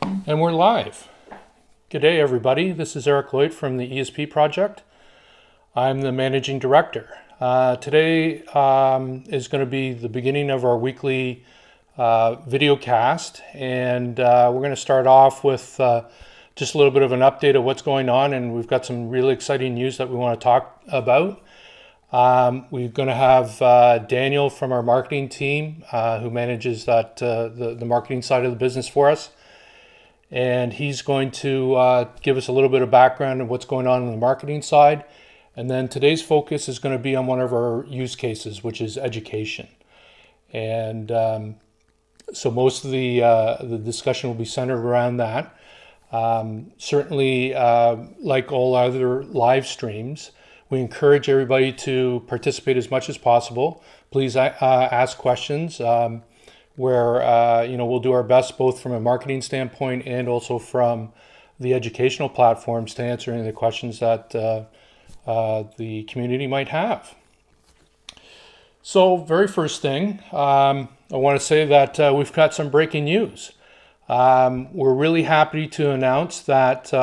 And we're live. Good day, everybody. This is Eric Lloyd from the ESP Project. I'm the managing director. Today is going to be the beginning of our weekly video cast, and we're going to start off with just a little bit of an update of what's going on, and we've got some really exciting news that we want to talk about. We're going to have Daniel from our marketing team, who manages the marketing side of the business for us. And he's going to give us a little bit of background of what's going on the marketing side. And then today's focus is going to be on one of our use cases, which is education. And so most of the discussion will be centered around that. Certainly, like all other live streams, we encourage everybody to participate as much as possible. Please ask questions. Where we'll do our best both from a marketing standpoint and also from the educational platforms to answer any of the questions that the community might have. So very first thing, I want to say that we've got some breaking news. We're really happy to announce that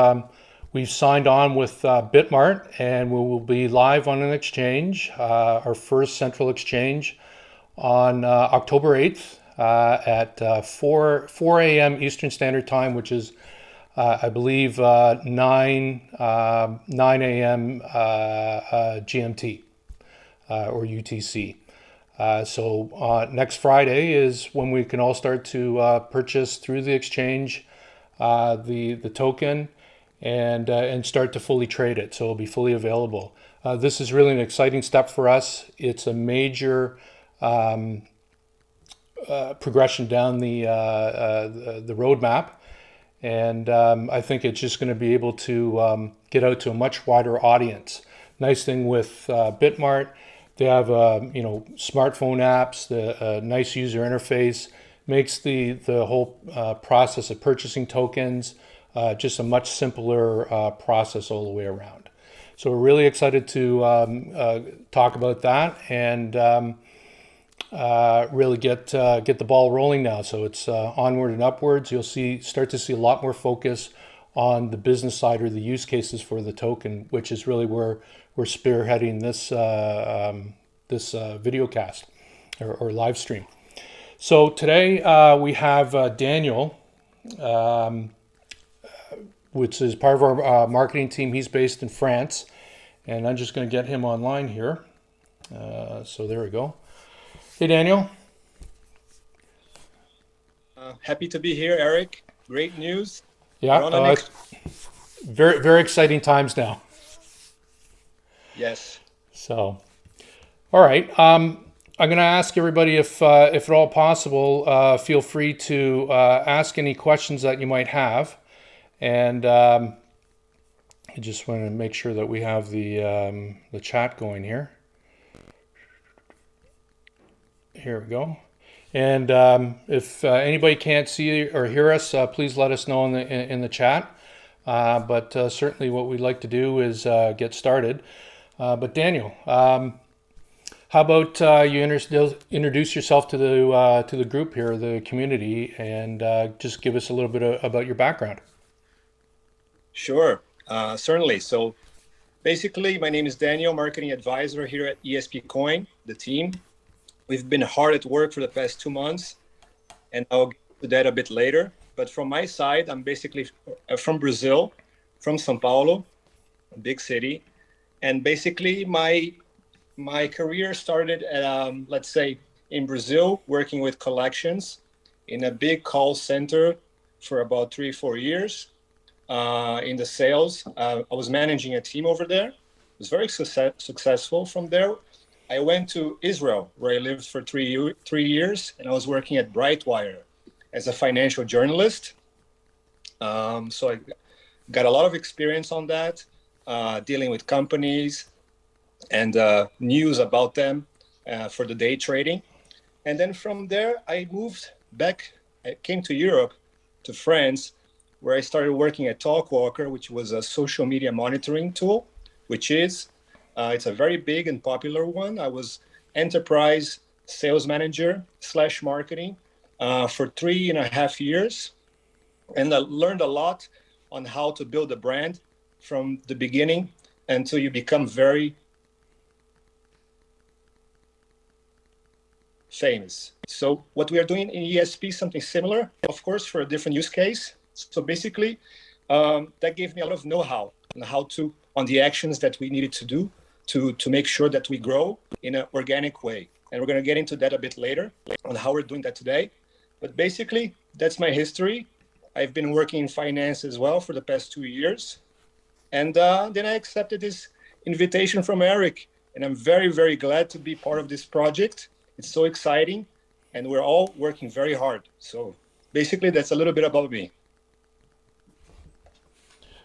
we've signed on with Bitmart, and we will be live on an exchange, our first central exchange, on October 8th. At 4 a.m. Eastern Standard Time, which is, I believe, 9 a.m. GMT or UTC. So next Friday is when we can all start to purchase through the exchange the token and start to fully trade it. So it'll be fully available. This is really an exciting step for us. It's a major progression down the roadmap, and I think it's just going to be able to get out to a much wider audience. Nice thing with Bitmart, they have smartphone apps, the nice user interface, makes the whole process of purchasing tokens just a much simpler process all the way around. So we're really excited to talk about that and really get the ball rolling now. So it's onward and upwards. You'll start to see a lot more focus on the business side or the use cases for the token, which is really where we're spearheading this video cast or live stream. So today we have Daniel, which is part of our marketing team. He's based in France, and I'm just going to get him online here. So there we go. Hey, Daniel. Happy to be here, Eric. Great news. Yeah, very, very exciting times now. Yes. So, all right. I'm going to ask everybody if at all possible, feel free to ask any questions that you might have. And I just want to make sure that we have the chat going here. Here we go. And if anybody can't see or hear us, please let us know in the chat. But certainly what we'd like to do is get started. But Daniel, how about you introduce yourself to the group here, the community, and just give us a little bit about your background. Sure, certainly. So basically, my name is Daniel, marketing advisor here at ESP Coin, the team. We've been hard at work for the past 2 months, and I'll get to that a bit later. But from my side, I'm basically from Brazil, from São Paulo, a big city. And basically, my career started at, let's say, in Brazil, working with collections in a big call center for about 3-4 years in the sales. I was managing a team over there. It was very successful. From there, I went to Israel, where I lived for 3 years, and I was working at Brightwire as a financial journalist. So I got a lot of experience on that, dealing with companies and news about them for the day trading. And then from there, I moved back. I came to Europe, to France, where I started working at Talkwalker, which was a social media monitoring tool, which is it's a very big and popular one. I was enterprise sales manager / marketing for 3.5 years. And I learned a lot on how to build a brand from the beginning until you become very famous. So what we are doing in ESP, something similar, of course, for a different use case. So basically, that gave me a lot of know-how on how to, on the actions that we needed to do to make sure that we grow in an organic way. And we're going to get into that a bit later on how we're doing that today. But basically, that's my history. I've been working in finance as well for the past 2 years. And then I accepted this invitation from Eric. And I'm very, very glad to be part of this project. It's so exciting. And we're all working very hard. So basically, that's a little bit about me.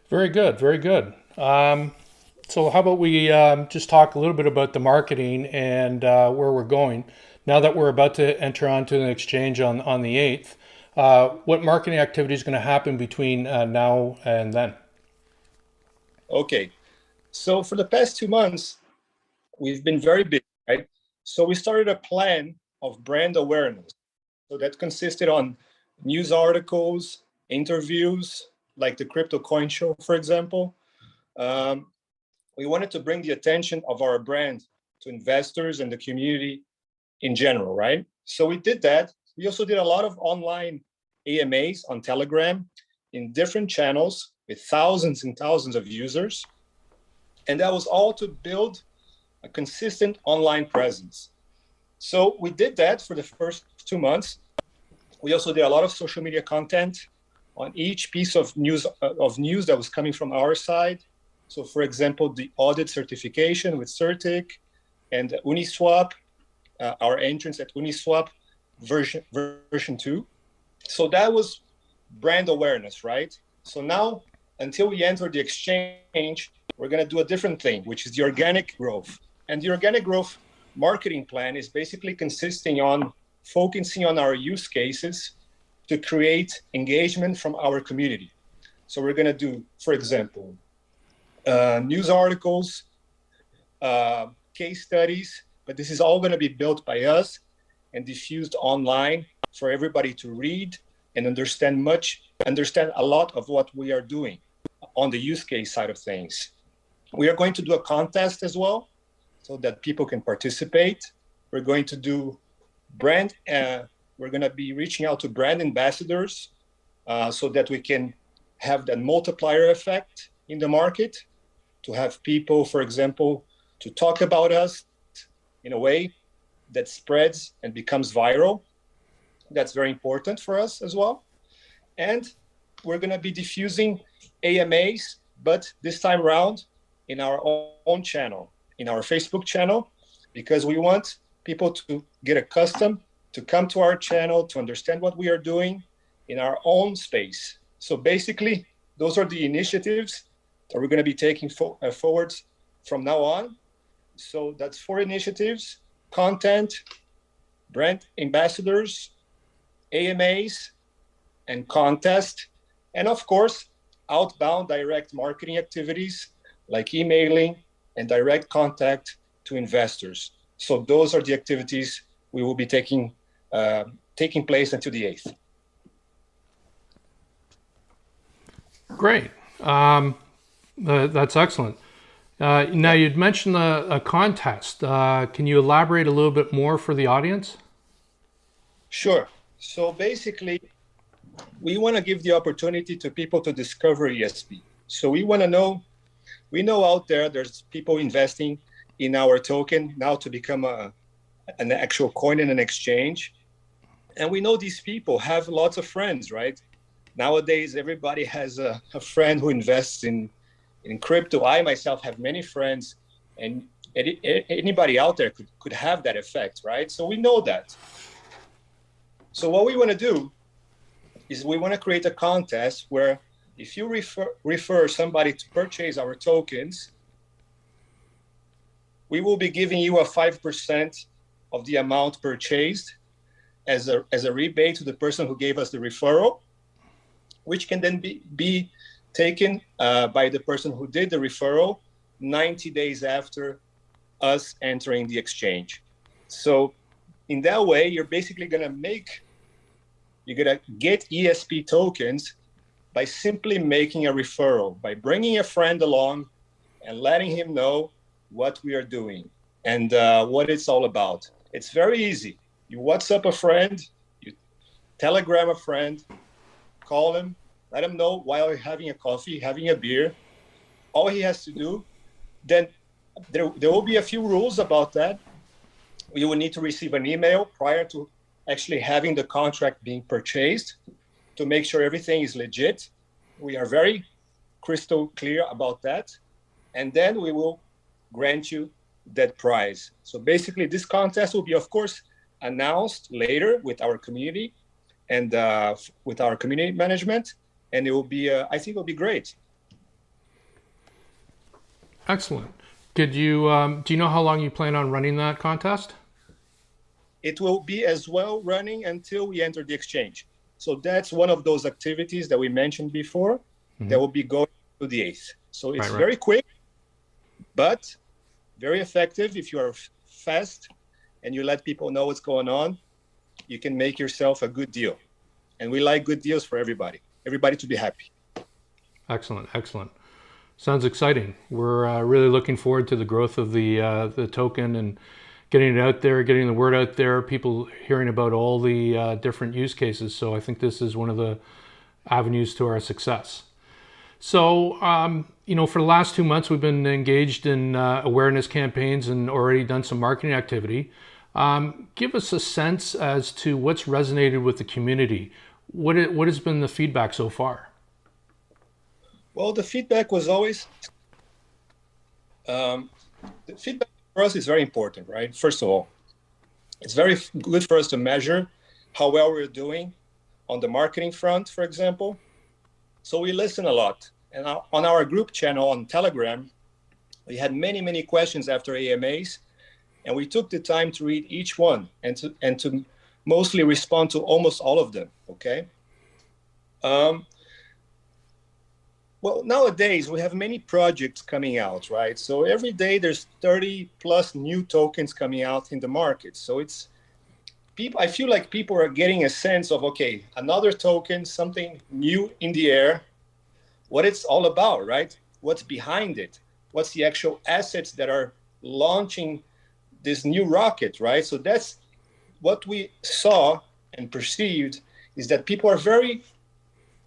Very good, very good. So how about we just talk a little bit about the marketing and where we're going. Now that we're about to enter onto an exchange on the 8th, what marketing activity is going to happen between now and then? Okay. So for the past 2 months, we've been very busy, right? So we started a plan of brand awareness. So that consisted on news articles, interviews, like the Crypto Coin Show, for example. We wanted to bring the attention of our brand to investors and the community in general, right? So we did that. We also did a lot of online AMAs on Telegram in different channels with thousands and thousands of users. And that was all to build a consistent online presence. So we did that for the first 2 months. We also did a lot of social media content on each piece of news that was coming from our side. So for example, the audit certification with Certic and Uniswap, our entrance at Uniswap version 2. So that was brand awareness, right? So now, until we enter the exchange, we're going to do a different thing, which is the organic growth. And the organic growth marketing plan is basically consisting on focusing on our use cases to create engagement from our community. So we're going to do, for example, news articles, case studies, but this is all going to be built by us and diffused online for everybody to read and understand a lot of what we are doing on the use case side of things. We are going to do a contest as well so that people can participate. We're going to do we're going to be reaching out to brand ambassadors so that we can have that multiplier effect in the market, to have people, for example, to talk about us in a way that spreads and becomes viral. That's very important for us as well. And we're going to be diffusing AMAs, but this time around in our own channel, in our Facebook channel, because we want people to get accustomed to come to our channel, to understand what we are doing in our own space. So basically, those are the initiatives that we're going to be taking forwards from now on. So that's 4 initiatives: content, brand ambassadors, AMAs, and contest. And of course, outbound direct marketing activities like emailing and direct contact to investors. So those are the activities we will be taking place until the 8th. Great. That's excellent. Now, you'd mentioned a contest. Can you elaborate a little bit more for the audience? Sure. So basically, we want to give the opportunity to people to discover ESP. So we know out there's people investing in our token now to become an actual coin in an exchange. And we know these people have lots of friends, right? Nowadays, everybody has a friend who invests in crypto. I myself have many friends, and anybody out there could have that effect, right? So we know that. So what we want to do is we want to create a contest where if you refer somebody to purchase our tokens, we will be giving you a 5% of the amount purchased as a rebate to the person who gave us the referral, which can then be taken by the person who did the referral 90 days after us entering the exchange. So in that way, you're basically going to get ESP tokens by simply making a referral, by bringing a friend along and letting him know what we are doing and what it's all about. It's very easy. You WhatsApp a friend, you Telegram a friend, call him, let him know while you're having a coffee, having a beer. All he has to do, then there will be a few rules about that. You will need to receive an email prior to actually having the contract being purchased to make sure everything is legit. We are very crystal clear about that. And then we will grant you that prize. So basically, this contest will be, of course, announced later with our community and with our community management. And it will be, I think it will be great. Excellent. Could you, do you know how long you plan on running that contest? It will be as well running until we enter the exchange. So that's one of those activities that we mentioned before that will be going to the 8th. So it's very quick, but very effective. If you are fast and you let people know what's going on, you can make yourself a good deal. And we like good deals for everybody to be happy. Excellent, excellent. Sounds exciting. We're really looking forward to the growth of the token and getting it out there, getting the word out there, people hearing about all the different use cases. So I think this is one of the avenues to our success. So, you know, for the last 2 months, we've been engaged in awareness campaigns and already done some marketing activity. Give us a sense as to what's resonated with the community. What has been the feedback so far? Well, the feedback was always, the feedback for us is very important, right? First of all, it's very good for us to measure how well we're doing on the marketing front, for example. So we listen a lot. And on our group channel on Telegram, we had many, many questions after AMAs, and we took the time to read each one and to mostly respond to almost all of them, okay? Well, nowadays we have many projects coming out, right? So every day there's 30 plus new tokens coming out in the market. So it's people, I feel like people are getting a sense of, okay, another token, something new in the air, what it's all about, right? What's behind it? What's the actual assets that are launching this new rocket, right? So that's what we saw and perceived is that people are very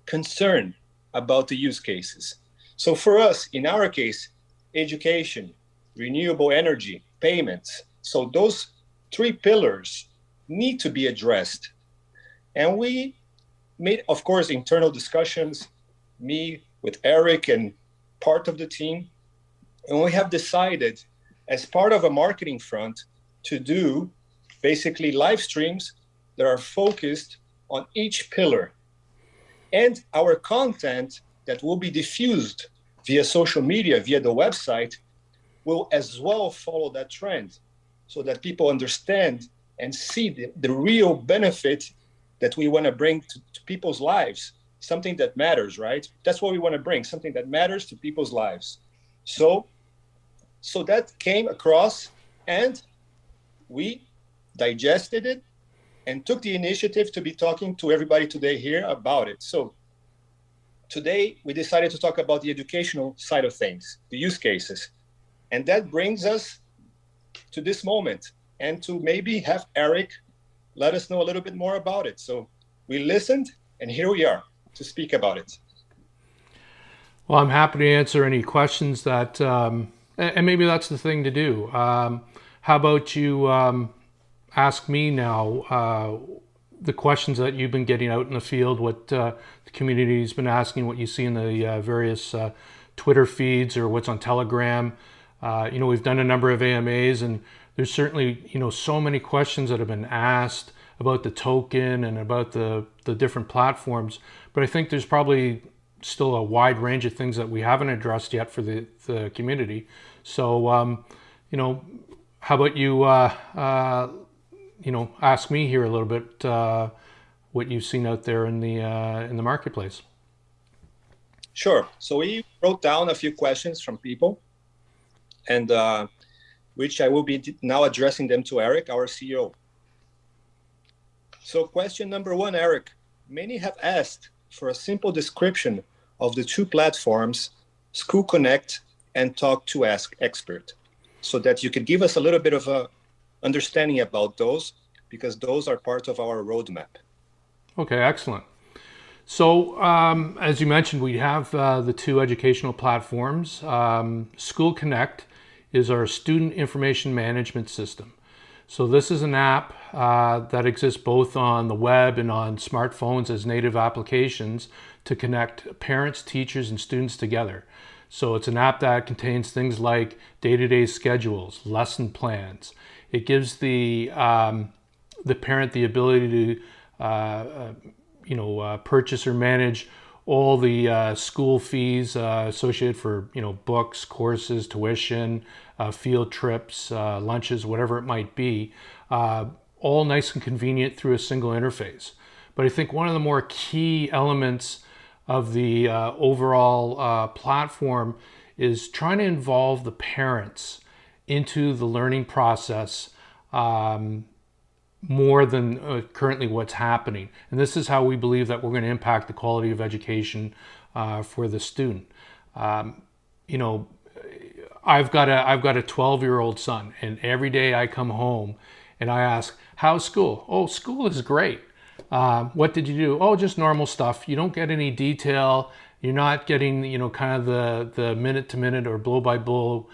concerned about the use cases. So for us, in our case, education, renewable energy, payments. So those 3 pillars need to be addressed. And we made, of course, internal discussions, me with Eric and part of the team. And we have decided as part of a marketing front to do basically live streams that are focused on each pillar. And our content that will be diffused via social media, via the website, will as well follow that trend so that people understand and see the real benefit that we want to bring to people's lives, something that matters, right? That's what we want to bring, something that matters to people's lives. So that came across and we digested it and took the initiative to be talking to everybody today here about it. So today we decided to talk about the educational side of things, the use cases. And that brings us to this moment and to maybe have Eric let us know a little bit more about it. So we listened and here we are to speak about it. Well, I'm happy to answer any questions that, and maybe that's the thing to do. How about you ask me now the questions that you've been getting out in the field, what the community's been asking, what you see in the various Twitter feeds or what's on Telegram. You know, we've done a number of AMAs and there's certainly, you know, so many questions that have been asked about the token and about the different platforms. But I think there's probably still a wide range of things that we haven't addressed yet for the community. So, you know, how about you, you know, ask me here a little bit what you've seen out there in the marketplace. Sure. So we wrote down a few questions from people, and which I will be now addressing them to Eric, our CEO. So question number 1, Eric, many have asked for a simple description of the two platforms, School Connect and Talk to Ask Expert, so that you could give us a little bit of a understanding about those, because those are part of our roadmap. Okay, excellent. So as you mentioned, we have the two educational platforms. School Connect is our student information management system. So this is an app that exists both on the web and on smartphones as native applications to connect parents, teachers, and students together. So it's an app that contains things like day-to-day schedules, lesson plans. It gives the parent the ability to purchase or manage all the school fees associated for books, courses, tuition, field trips, lunches, whatever it might be, all nice and convenient through a single interface. But I think one of the more key elements of the overall platform is trying to involve the parents into the learning process more than currently what's happening. And this is how we believe that we're going to impact the quality of education for the student. I've got a 12-year-old son, and every day I come home and I ask, how's school? Oh, school is great. What did you do? Oh, just normal stuff. You don't get any detail. You're not getting, kind of the minute to minute or blow by blow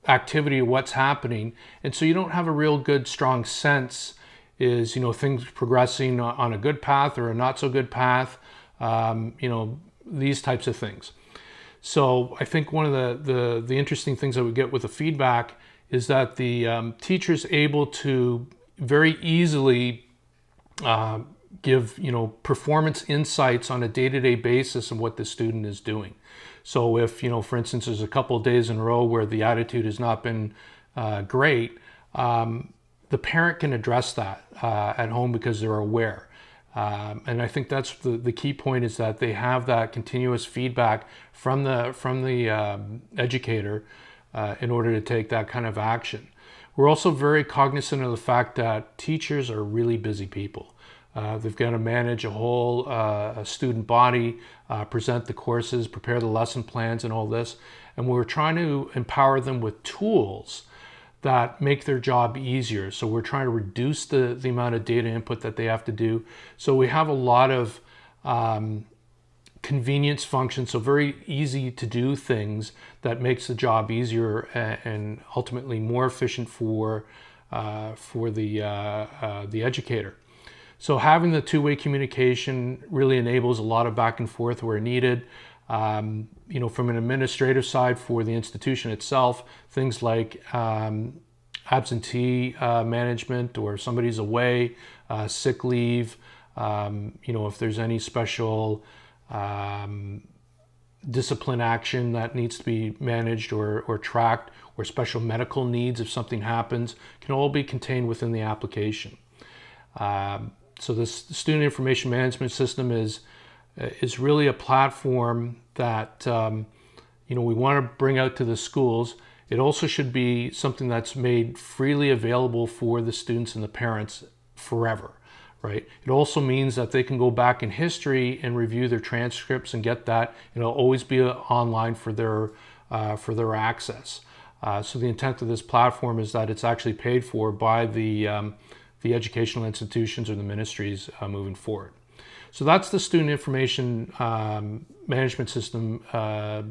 activity of what's happening. And so you don't have a real good, strong sense is, things progressing on a good path or a not so good path, these types of things. So I think one of the interesting things that we get with the feedback is that the teacher's able to very easily give performance insights on a day-to-day basis of what the student is doing. So if for instance there's a couple of days in a row where the attitude has not been great, the parent can address that at home because they're aware. And I think that's the key point, is that they have that continuous feedback from the educator in order to take that kind of action. We're also very cognizant of the fact that teachers are really busy people. They've got to manage a whole student body, present the courses, prepare the lesson plans and all this. And we're trying to empower them with tools that make their job easier. So we're trying to reduce the amount of data input that they have to do. So we have a lot of convenience functions, so very easy to do things that makes the job easier and ultimately more efficient for the educator. So having the two-way communication really enables a lot of back and forth where needed. From an administrative side for the institution itself, things like absentee management, or somebody's away, sick leave, if there's any special discipline action that needs to be managed or tracked, or special medical needs if something happens, can all be contained within the application. So this student information management system is really a platform that we want to bring out to the schools. It also should be something that's made freely available for the students and the parents forever, right? It also means that they can go back in history and review their transcripts and get that. It'll always be online for their access. So the intent of this platform is that it's actually paid for by the educational institutions or the ministries moving forward. So that's the student information management system,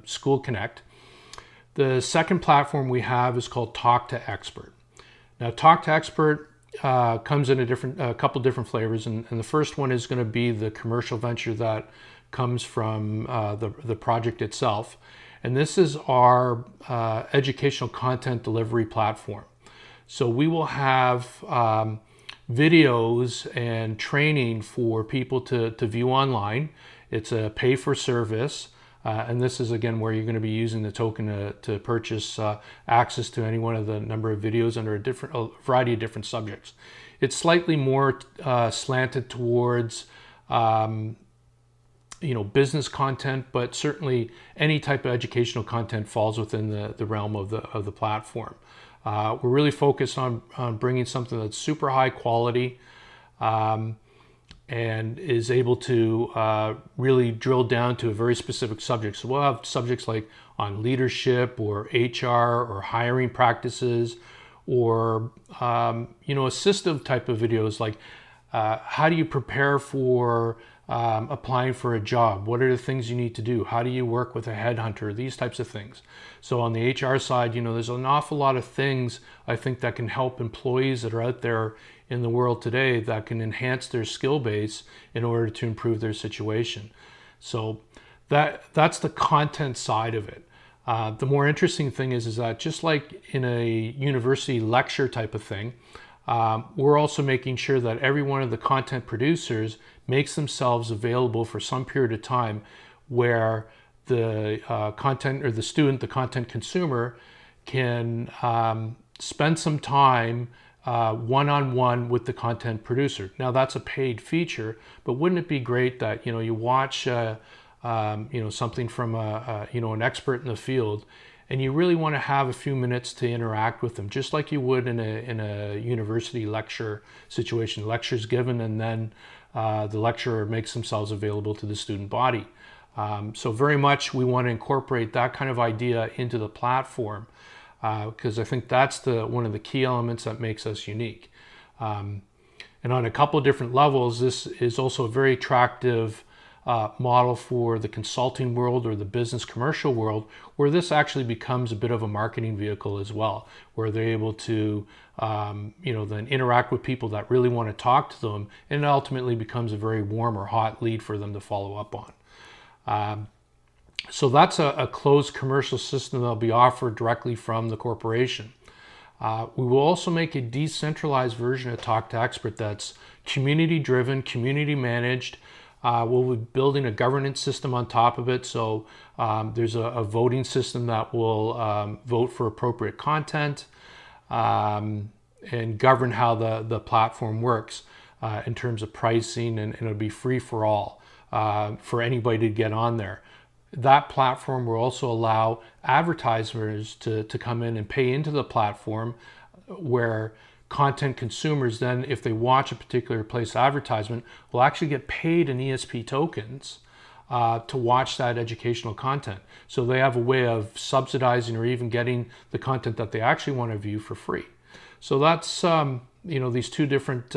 School Connect. The second platform we have is called Talk to Expert. Now, Talk to Expert comes in a couple different flavors, and the first one is going to be the commercial venture that comes from the project itself. And this is our educational content delivery platform. So we will have videos and training for people to view online. It's a pay for service. And this is, again, where you're going to be using the token to purchase access to any one of the number of videos under a variety of different subjects. It's slightly more slanted towards business content, but certainly any type of educational content falls within the realm of the platform. We're really focused on bringing something that's super high quality, and is able to really drill down to a very specific subject. So we'll have subjects like on leadership or HR or hiring practices, or assistive type of videos like how do you prepare for applying for a job? What are the things you need to do? How do you work with a headhunter? These types of things. So on the HR side, there's an awful lot of things I think that can help employees that are out there in the world today that can enhance their skill base in order to improve their situation. So that's the content side of it. The more interesting thing is that just like in a university lecture type of thing, we're also making sure that every one of the content producers makes themselves available for some period of time where the content or the student, the content consumer, can spend some time one-on-one with the content producer. Now that's a paid feature, but wouldn't it be great that you watch something from an expert in the field, and you really want to have a few minutes to interact with them, just like you would in a university lecture situation. Lectures given, and then the lecturer makes themselves available to the student body. So very much we want to incorporate that kind of idea into the platform, because I think that's one of the key elements that makes us unique. And on a couple of different levels, this is also a very attractive model for the consulting world or the business commercial world, where this actually becomes a bit of a marketing vehicle as well, where they're able to then interact with people that really want to talk to them, and it ultimately becomes a very warm or hot lead for them to follow up on. So that's a closed commercial system that'll be offered directly from the corporation. We will also make a decentralized version of Talk to Expert that's community driven, community managed. We'll be building a governance system on top of it. So there's a voting system that will vote for appropriate content and govern how the platform works in terms of pricing, and it'll be free for all for anybody to get on there. That platform will also allow advertisers to come in and pay into the platform, where content consumers then, if they watch a particular place advertisement, will actually get paid in ESP tokens to watch that educational content. So they have a way of subsidizing or even getting the content that they actually want to view for free. So that's these two different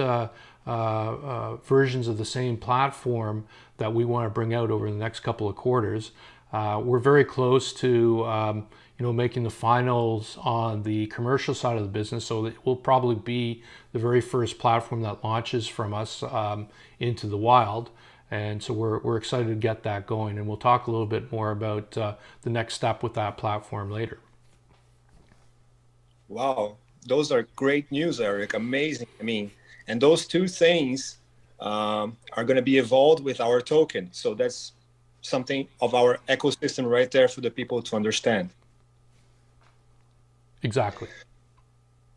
versions of the same platform that we want to bring out over the next couple of quarters. We're very close to making the finals on the commercial side of the business, so it will probably be the very first platform that launches from us into the wild. And so we're excited to get that going, and we'll talk a little bit more about the next step with that platform later. Wow, those are great news, Eric. Amazing. And those two things are going to be evolved with our token. So that's something of our ecosystem right there for the people to understand. Exactly.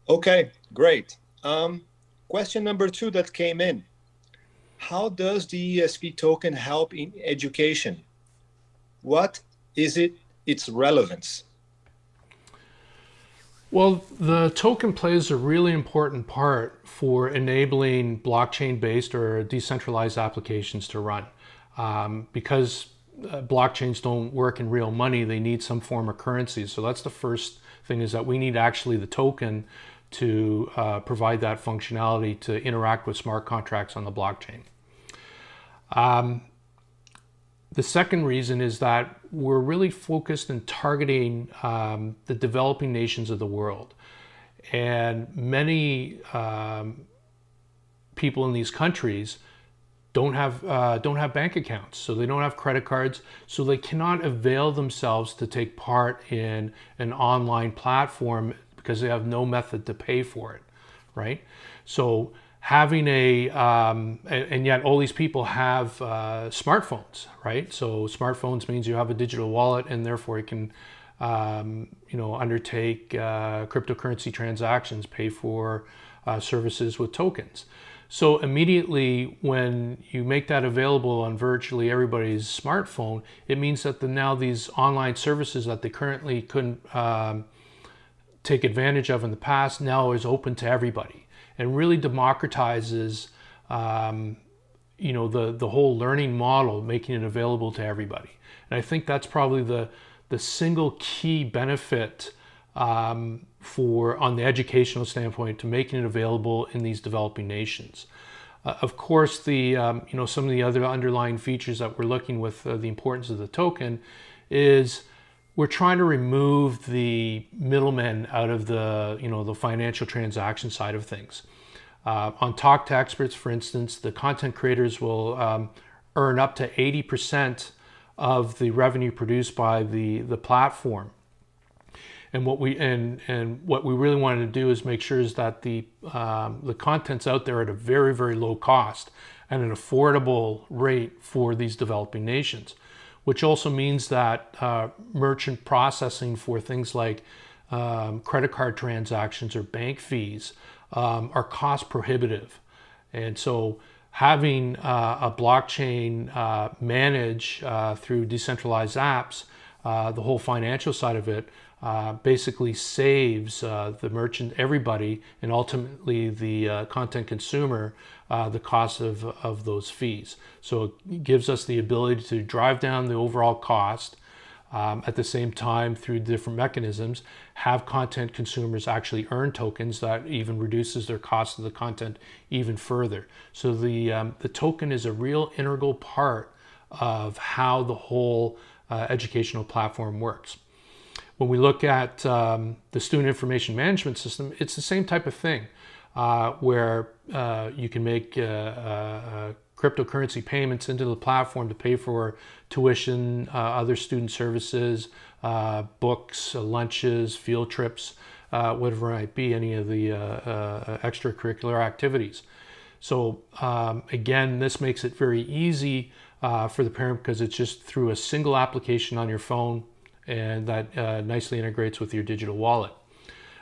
Okay, great. Question number 2 that came in. How does the ESP token help in education? What is its relevance? Well, the token plays a really important part for enabling blockchain-based or decentralized applications to run. Because blockchains don't work in real money, they need some form of currency. So that's the first thing, is that we need actually the token to provide that functionality to interact with smart contracts on the blockchain. The second reason is that we're really focused in targeting the developing nations of the world. And many people in these countries don't have bank accounts, so they don't have credit cards, so they cannot avail themselves to take part in an online platform because they have no method to pay for it, right? So having and yet all these people have smartphones, right? So smartphones means you have a digital wallet, and therefore you can undertake cryptocurrency transactions, pay for services with tokens. So immediately when you make that available on virtually everybody's smartphone, it means that now these online services that they currently couldn't take advantage of in the past now is open to everybody, and really democratizes the whole learning model, making it available to everybody. And I think that's probably the single key benefit for on the educational standpoint to making it available in these developing nations. Of course, the some of the other underlying features that we're looking with the importance of the token is we're trying to remove the middlemen out of the financial transaction side of things. On Talk to Experts, for instance, the content creators will earn up to 80% of the revenue produced by the platform. And what we really wanted to do is make sure is that the content's out there at a very, very low cost and an affordable rate for these developing nations, which also means that merchant processing for things like credit card transactions or bank fees are cost prohibitive. And so having a blockchain manage through decentralized apps the whole financial side of it basically saves the merchant, everybody, and ultimately the content consumer the cost of those fees. So it gives us the ability to drive down the overall cost, at the same time through different mechanisms, have content consumers actually earn tokens that even reduces their cost of the content even further. So the token is a real integral part of how the whole educational platform works. When we look at the student information management system, it's the same type of thing where you can make cryptocurrency payments into the platform to pay for tuition, other student services, books, lunches, field trips, whatever it might be, any of the extracurricular activities. So again, this makes it very easy for the parent because it's just through a single application on your phone, and that nicely integrates with your digital wallet.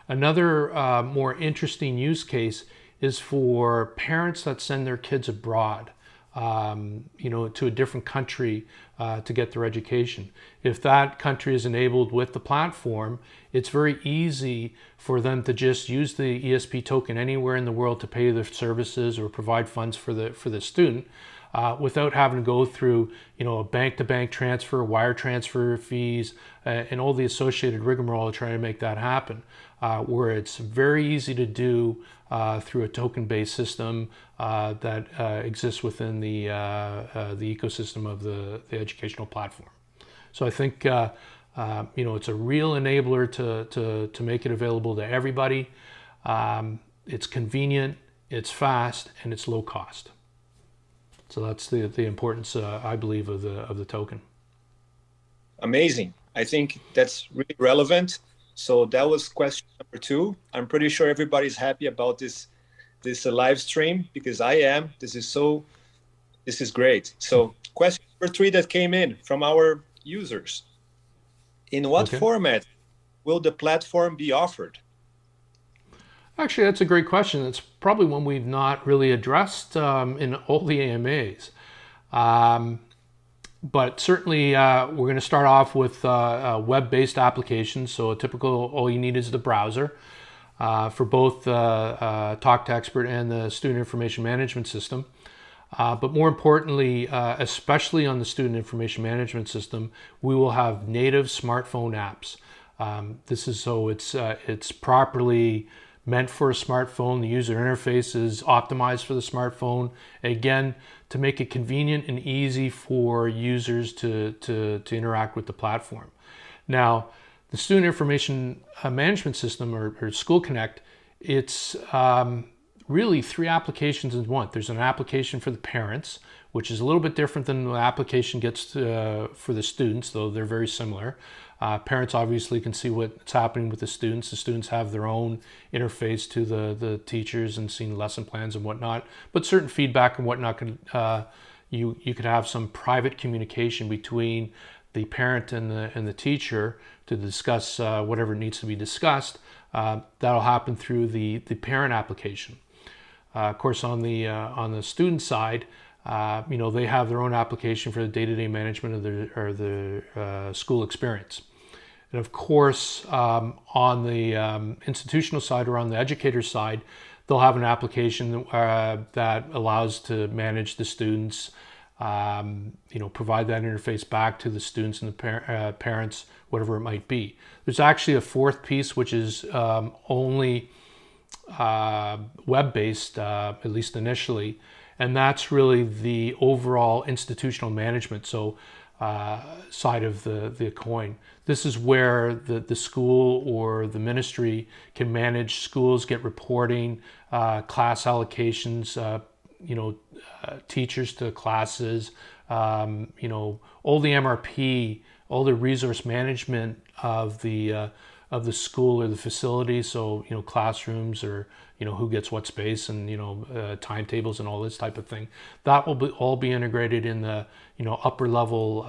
Another more interesting use case is for parents that send their kids abroad, to a different country to get their education. If that country is enabled with the platform, it's very easy for them to just use the ESP token anywhere in the world to pay their services or provide funds for the student. Without having to go through, a bank-to-bank transfer, wire transfer fees, and all the associated rigmarole to try to make that happen. Where it's very easy to do through a token-based system that exists within the ecosystem of the educational platform. So I think it's a real enabler to make it available to everybody. It's convenient, it's fast, and it's low cost. So that's the importance, I believe, of the token. Amazing. I think that's really relevant. So that was question number 2. I'm pretty sure everybody's happy about this live stream because I am. This is great. So question number 3 that came in from our users. In what format will the platform be offered? Actually, that's a great question. It's probably one we've not really addressed in all the AMAs. But certainly we're going to start off with web-based applications. So a typical, all you need is the browser for both Talk to Expert and the Student Information Management System. But more importantly, especially on the Student Information Management System, we will have native smartphone apps. This is so it's properly meant for a smartphone. The user interface is optimized for the smartphone. Again, to make it convenient and easy for users to interact with the platform. Now, the Student Information Management System, or School Connect, it's really 3 applications in one. There's an application for the parents, which is a little bit different than the application gets for the students, though they're very similar. Parents obviously can see what's happening with the students. The students have their own interface to the teachers and seeing lesson plans and whatnot. But certain feedback and whatnot you could have some private communication between the parent and the teacher to discuss whatever needs to be discussed. That'll happen through the parent application. Of course, on the student side, they have their own application for the day-to-day management of their school experience. And of course, on the institutional side or on the educator side, they'll have an application that allows to manage the students, provide that interface back to the students and the parents, whatever it might be. There's actually a fourth piece, which is only web-based, at least initially, and that's really the overall institutional management side of the coin. This is where the school or the ministry can manage schools, get reporting, class allocations, teachers to classes, all the MRP, all the resource management of the school or the facility. So classrooms, or who gets what space, and timetables and all this type of thing. That will all be integrated in the upper level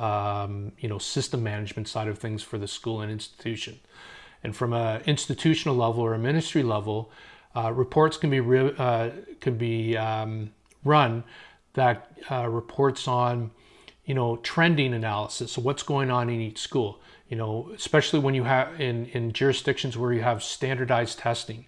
system management side of things for the school and institution. And from a institutional level or a ministry level, reports can be run that reports on trending analysis. So what's going on in each school, especially when you have in jurisdictions where you have standardized testing.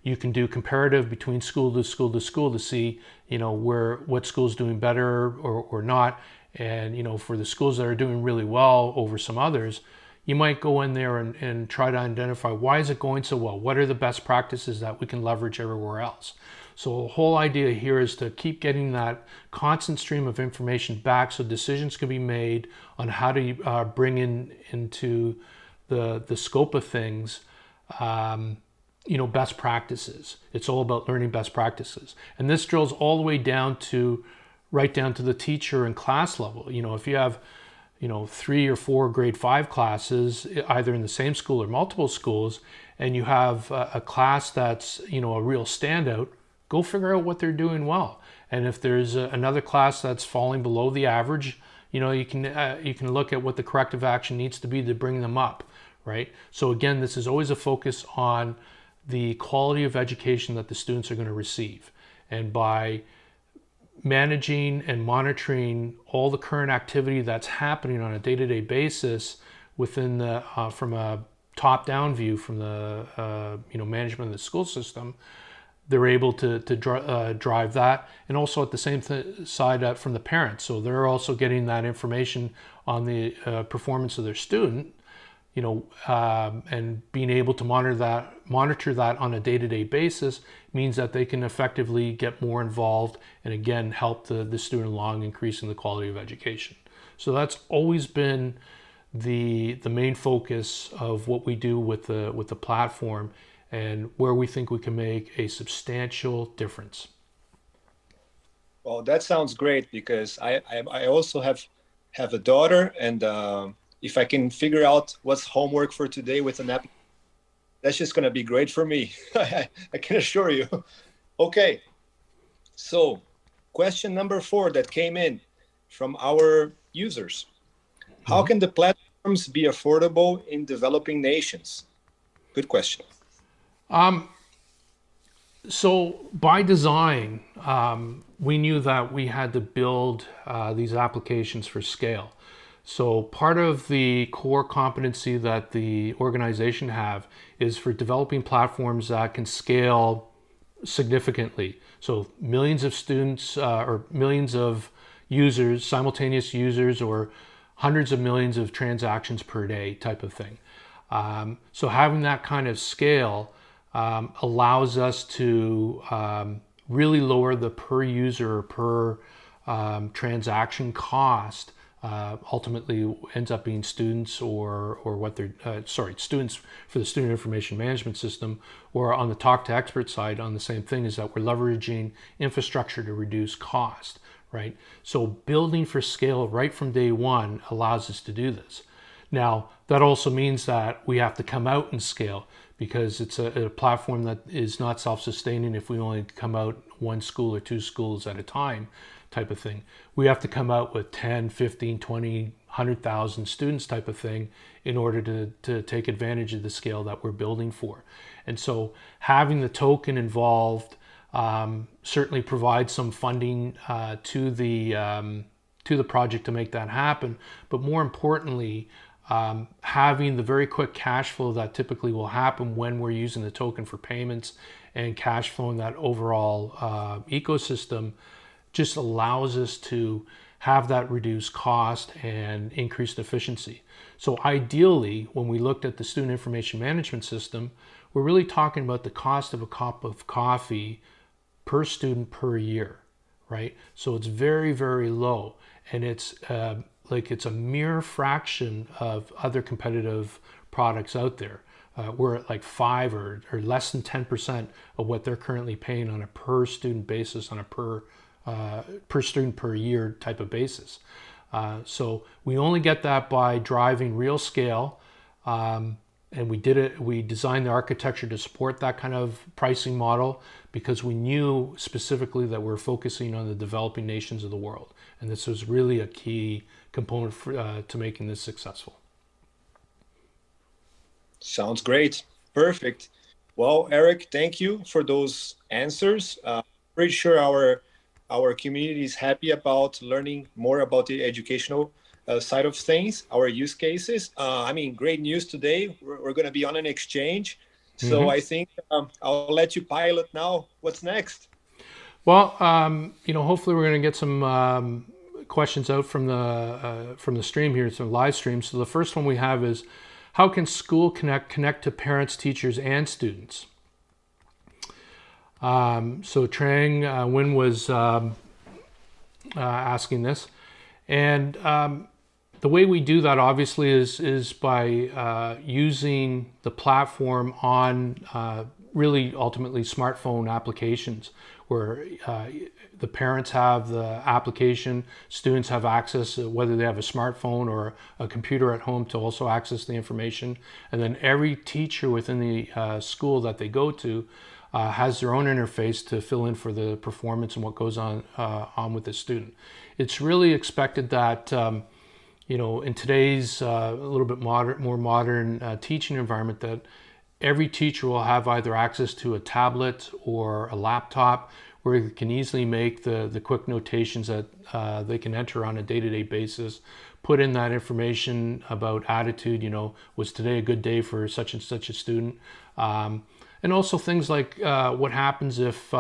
You can do comparative between school to school to school to see, what school's doing better or not. And, for the schools that are doing really well over some others, you might go in there and try to identify, why is it going so well? What are the best practices that we can leverage everywhere else? So the whole idea here is to keep getting that constant stream of information back so decisions can be made on how to bring into the scope of things, best practices. It's all about learning best practices. And this drills all the way down to the teacher and class level. If you have 3 or 4 grade 5 classes, either in the same school or multiple schools, and you have a class that's a real standout, go figure out what they're doing well. And if there's another class that's falling below the average, you can look at what the corrective action needs to be to bring them up, right? So again, this is always a focus on the quality of education that the students are going to receive. And by managing and monitoring all the current activity that's happening on a day-to-day basis within the from a top-down view from the management of the school system, they're able to drive that, and also at the same side from the parents. So they're also getting that information on the performance of their student, and being able to monitor that on a day-to-day basis means that they can effectively get more involved and again help the student along, increasing the quality of education. So that's always been the main focus of what we do with the platform, and where we think we can make a substantial difference. Well, that sounds great, because I also have a daughter, and if I can figure out what's homework for today with an app, that's just going to be great for me. I can assure you. Okay, so question number 4 that came in from our users. How can the platforms be affordable in developing nations? Good question. So by design, we knew that we had to build these applications for scale. So part of the core competency that the organization have is for developing platforms that can scale significantly. So millions of students or millions of users, simultaneous users, or hundreds of millions of transactions per day type of thing. So having that kind of scale allows us to really lower the per user, per transaction cost. Ultimately ends up being students or what they're, students for the student information management system, or on the talk to expert side on the same thing, is that we're leveraging infrastructure to reduce cost, right? So building for scale right from day one allows us to do this. Now, that also means that we have to come out and scale, because it's a platform that is not self-sustaining if we only come out 1 school or 2 schools at a time type of thing. We have to come out with 10, 15, 20, 100,000 students type of thing in order to take advantage of the scale that we're building for. And so having the token involved certainly provides some funding to the project to make that happen. But more importantly, having the very quick cash flow that typically will happen when we're using the token for payments and cash flowing that overall ecosystem just allows us to have that reduced cost and increased efficiency. So ideally, when we looked at the student information management system, we're really talking about the cost of a cup of coffee per student per year, right? So it's very, very low, and it's it's a mere fraction of other competitive products out there. We're at like 5 or less than 10% of what they're currently paying on a per student basis, on a per student per year type of basis. So we only get that by driving real scale, and we designed the architecture to support that kind of pricing model because we knew specifically that we're focusing on the developing nations of the world, and this was really a key component to making this successful. Sounds great. Perfect. Well, Eric, thank you for those answers. Pretty sure our community is happy about learning more about the educational side of things, our use cases. I mean, great news today. We're going to be on an exchange. So I think I'll let you pilot now. What's next? Well, hopefully we're going to get some questions out from the stream here. It's a live stream. So the first one we have is, how can School connect to parents, teachers, and students? So Trang Nguyen was asking this, and the way we do that obviously is by using the platform on really ultimately smartphone applications, where the parents have the application, students have access, whether they have a smartphone or a computer at home, to also access the information, and then every teacher within the school that they go to has their own interface to fill in for the performance and what goes on with the student. It's really expected that in today's a little bit more modern teaching environment, that every teacher will have either access to a tablet or a laptop where they can easily make the quick notations that they can enter on a day-to-day basis, put in that information about attitude, was today a good day for such and such a student, and also things like what happens if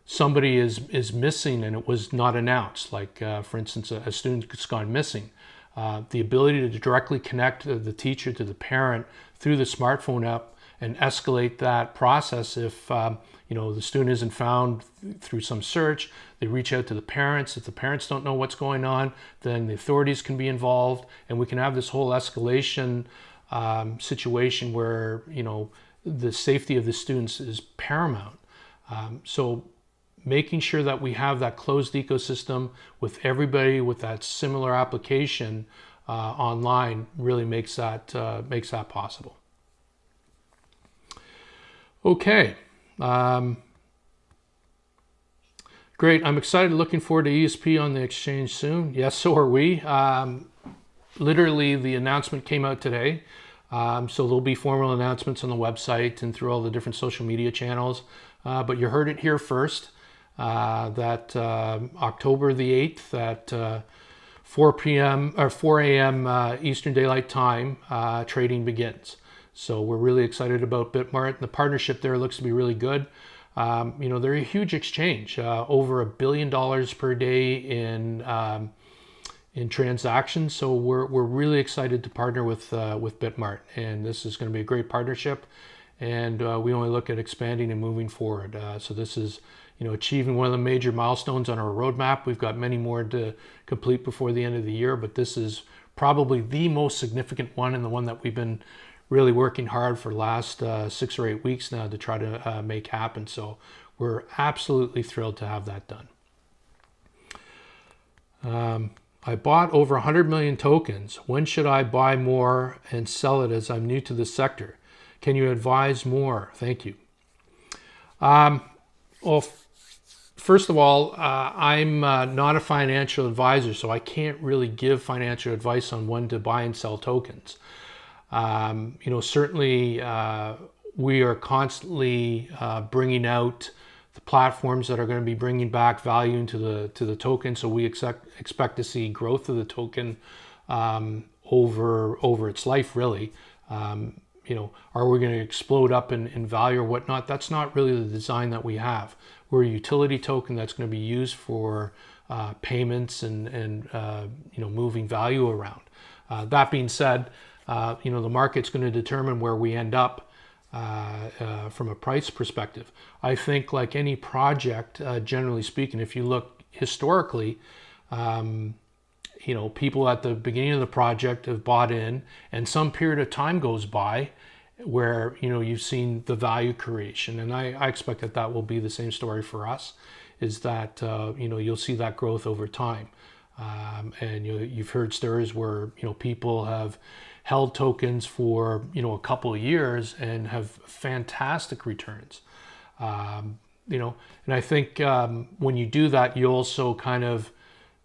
somebody is missing and it was not announced, like for instance a student's gone missing. The ability to directly connect the teacher to the parent through the smartphone app and escalate that process. If the student isn't found through some search, they reach out to the parents. If the parents don't know what's going on, then the authorities can be involved, and we can have this whole escalation situation where the safety of the students is paramount. So making sure that we have that closed ecosystem with everybody with that similar application online really makes that possible. Okay. Great. I'm excited. Looking forward to ESP on the exchange soon. Yes, so are we. Literally, the announcement came out today. So there'll be formal announcements on the website and through all the different social media channels. But you heard it here first, that October the 8th at 4 p.m. or 4 a.m. Eastern Daylight Time, trading begins. So we're really excited about Bitmart. The partnership there looks to be really good. They're a huge exchange, over $1 billion per day in transactions. So we're really excited to partner with Bitmart, and this is going to be a great partnership. And we only look at expanding and moving forward. So this is, achieving one of the major milestones on our roadmap. We've got many more to complete before the end of the year, but this is probably the most significant one, and the one that we've been really working hard for the last 6 or 8 weeks now to try to make happen. So we're absolutely thrilled to have that done. I bought over 100 million tokens. When should I buy more and sell it, as I'm new to this sector? Can you advise more? Thank you. Well, first of all, I'm not a financial advisor, so I can't really give financial advice on when to buy and sell tokens. Certainly we are constantly bringing out the platforms that are going to be bringing back value to the token. So we expect to see growth of the token over its life, really. Are we going to explode up in value or whatnot? That's not really the design that we have. We're a utility token that's going to be used for payments and moving value around. That being said, the market's going to determine where we end up from a price perspective. I think, like any project, generally speaking, if you look historically, people at the beginning of the project have bought in, and some period of time goes by where you've seen the value creation, and I expect that will be the same story for us. Is that you'll see that growth over time, and you've heard stories where people have held tokens for a couple of years and have fantastic returns. And I think when you do that, you also kind of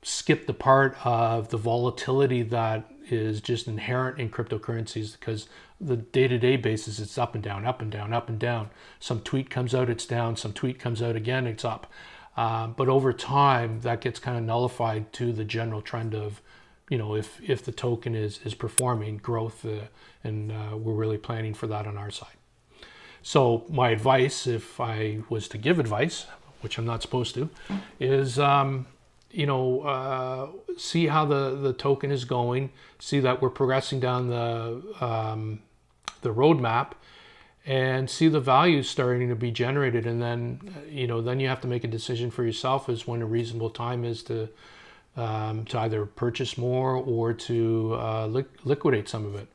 skip the part of the volatility that is just inherent in cryptocurrencies, because the day-to-day basis, it's up and down, up and down, up and down. Some tweet comes out, it's down. Some tweet comes out again, it's up. But over time, that gets kind of nullified to the general trend of, if the token is performing growth, and we're really planning for that on our side. So my advice, if I was to give advice, which I'm not supposed to, is see how the token is going, see that we're progressing down the roadmap, and see the value starting to be generated, and then then you have to make a decision for yourself as when a reasonable time is to either purchase more or to liquidate some of it.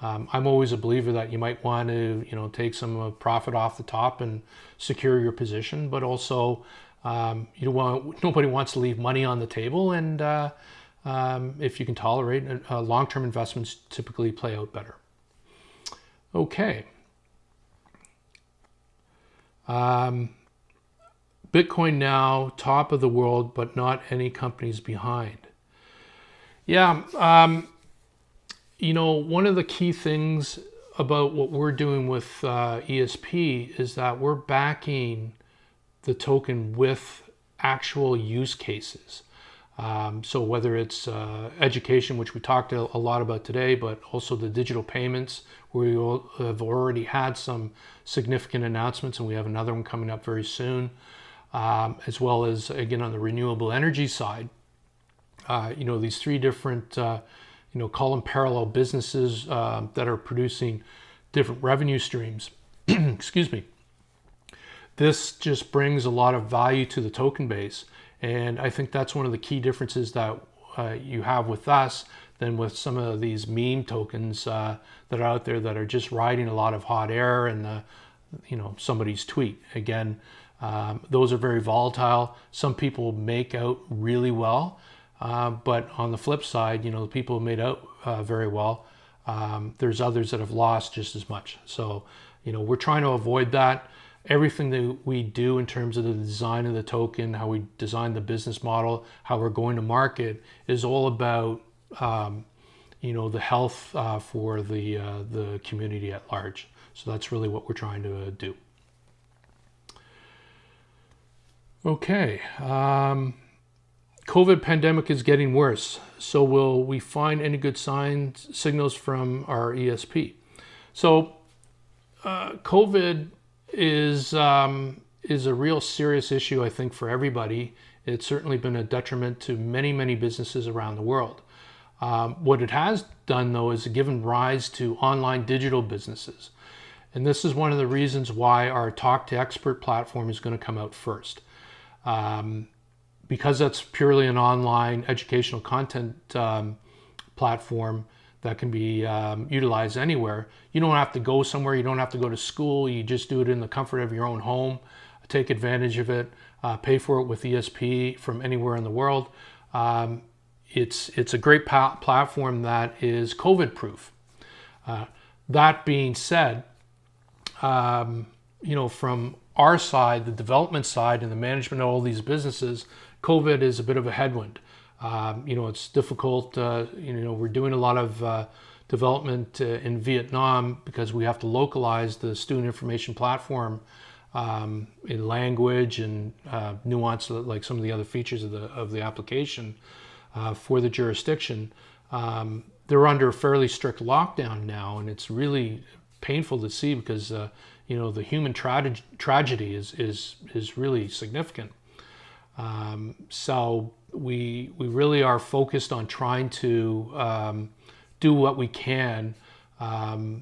I'm always a believer that you might want to take some profit off the top and secure your position, but also nobody wants to leave money on the table, and if you can tolerate it, long-term investments typically play out better. Okay. Bitcoin now top of the world, but not any companies behind. Yeah, one of the key things about what we're doing with ESP is that we're backing the token with actual use cases. So whether it's education, which we talked a lot about today, but also the digital payments, where we have already had some significant announcements, and we have another one coming up very soon, as well as, again, on the renewable energy side. These three different, call them parallel businesses that are producing different revenue streams. Excuse me. This just brings a lot of value to the token base. And I think that's one of the key differences that you have with us than with some of these meme tokens that are out there that are just riding a lot of hot air and somebody's tweet. Again, those are very volatile. Some people make out really well, but on the flip side, the people who made out very well, there's others that have lost just as much. So, we're trying to avoid that. Everything that we do in terms of the design of the token, how we design the business model, how we're going to market, is all about the health for the community at large. So that's really what we're trying to do. Okay, COVID pandemic is getting worse. So will we find any good signals from our ESP? So COVID is a real serious issue, I think, for everybody. It's certainly been a detriment to many, many businesses around the world. What it has done, though, is given rise to online digital businesses. And this is one of the reasons why our Talk to Expert platform is going to come out first. Because that's purely an online educational content platform that can be utilized anywhere. You don't have to go somewhere. You don't have to go to school. You just do it in the comfort of your own home. Take advantage of it. Pay for it with ESP from anywhere in the world. It's a great platform that is COVID-proof. That being said, from our side, the development side and the management of all these businesses, COVID is a bit of a headwind. It's difficult. We're doing a lot of development in Vietnam because we have to localize the student information platform in language and nuance, like some of the other features of the application for the jurisdiction. they're under a fairly strict lockdown now, and it's really painful to see because the human tragedy is really significant. So we really are focused on trying to do what we can, as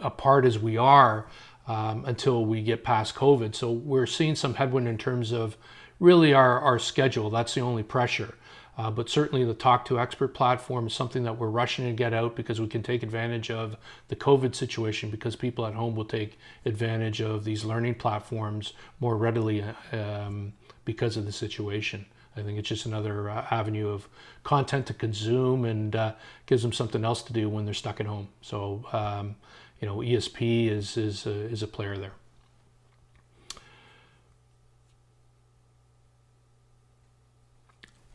apart as we are, until we get past COVID. So we're seeing some headwind in terms of really our schedule. That's the only pressure. But certainly the Talk to Expert platform is something that we're rushing to get out because we can take advantage of the COVID situation, because people at home will take advantage of these learning platforms more readily because of the situation. I think it's just another avenue of content to consume, and gives them something else to do when they're stuck at home. So, ESP is a player there.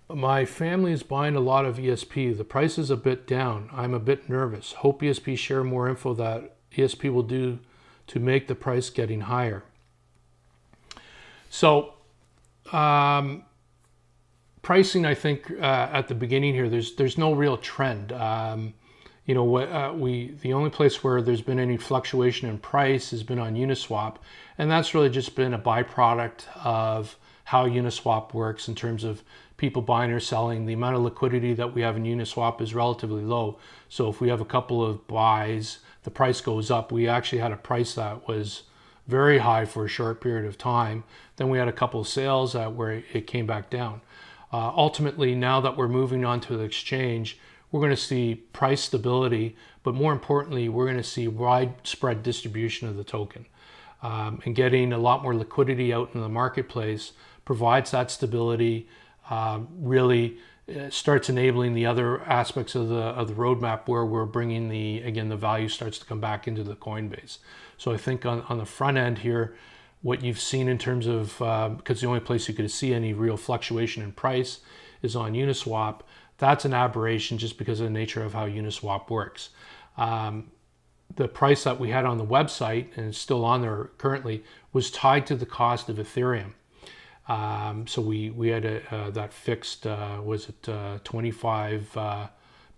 My family is buying a lot of ESP. The price is a bit down. I'm a bit nervous. Hope ESP share more info that ESP will do to make the price getting higher. So, pricing, I think, at the beginning here, there's no real trend. The only place where there's been any fluctuation in price has been on Uniswap, and that's really just been a byproduct of how Uniswap works in terms of people buying or selling. The amount of liquidity that we have in Uniswap is relatively low. So if we have a couple of buys, the price goes up. We actually had a price that was very high for a short period of time. Then we had a couple of sales where it came back down. Ultimately, now that we're moving on to the exchange, we're going to see price stability, but more importantly, we're going to see widespread distribution of the token. And getting a lot more liquidity out in the marketplace provides that stability, really starts enabling the other aspects of the roadmap, where we're bringing the value starts to come back into the Coinbase. So I think on the front end here, what you've seen in terms of, because the only place you could see any real fluctuation in price is on Uniswap, that's an aberration just because of the nature of how Uniswap works. The price that we had on the website, and it's still on there currently, was tied to the cost of Ethereum. So we had that fixed, was it 25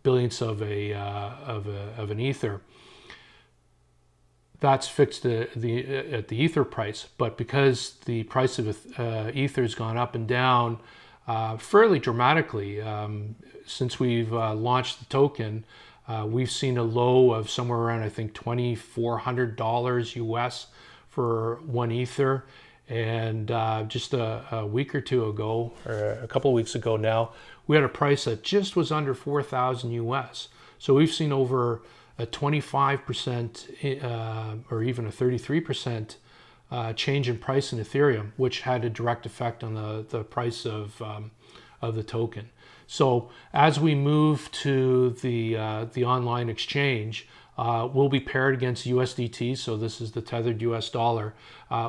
billionths of an Ether. That's fixed at the Ether price, but because the price of Ether has gone up and down fairly dramatically since we've launched the token, we've seen a low of somewhere around, I think, $2,400 US for one Ether. And just a week or two ago, or a couple of weeks ago now, we had a price that just was under 4,000 US. So we've seen over a 25% or even a 33% change in price in Ethereum, which had a direct effect on the price of the token. So as we move to the online exchange, we'll be paired against USDT, so this is the tethered US dollar.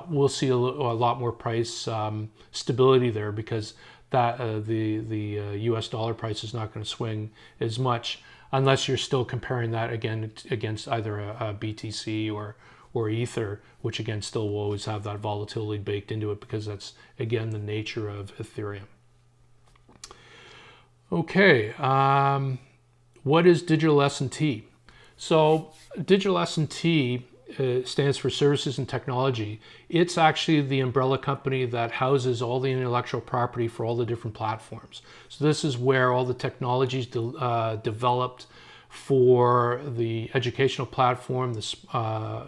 We'll see a lot more price stability there, because that the US dollar price is not going to swing as much, unless you're still comparing that again against either a BTC or Ether, which again still will always have that volatility baked into it, because that's again the nature of Ethereum. Okay, what is digital S&T? So digital S&T stands for Services and Technology. It's actually the umbrella company that houses all the intellectual property for all the different platforms. So this is where all the technologies developed for the educational platform, the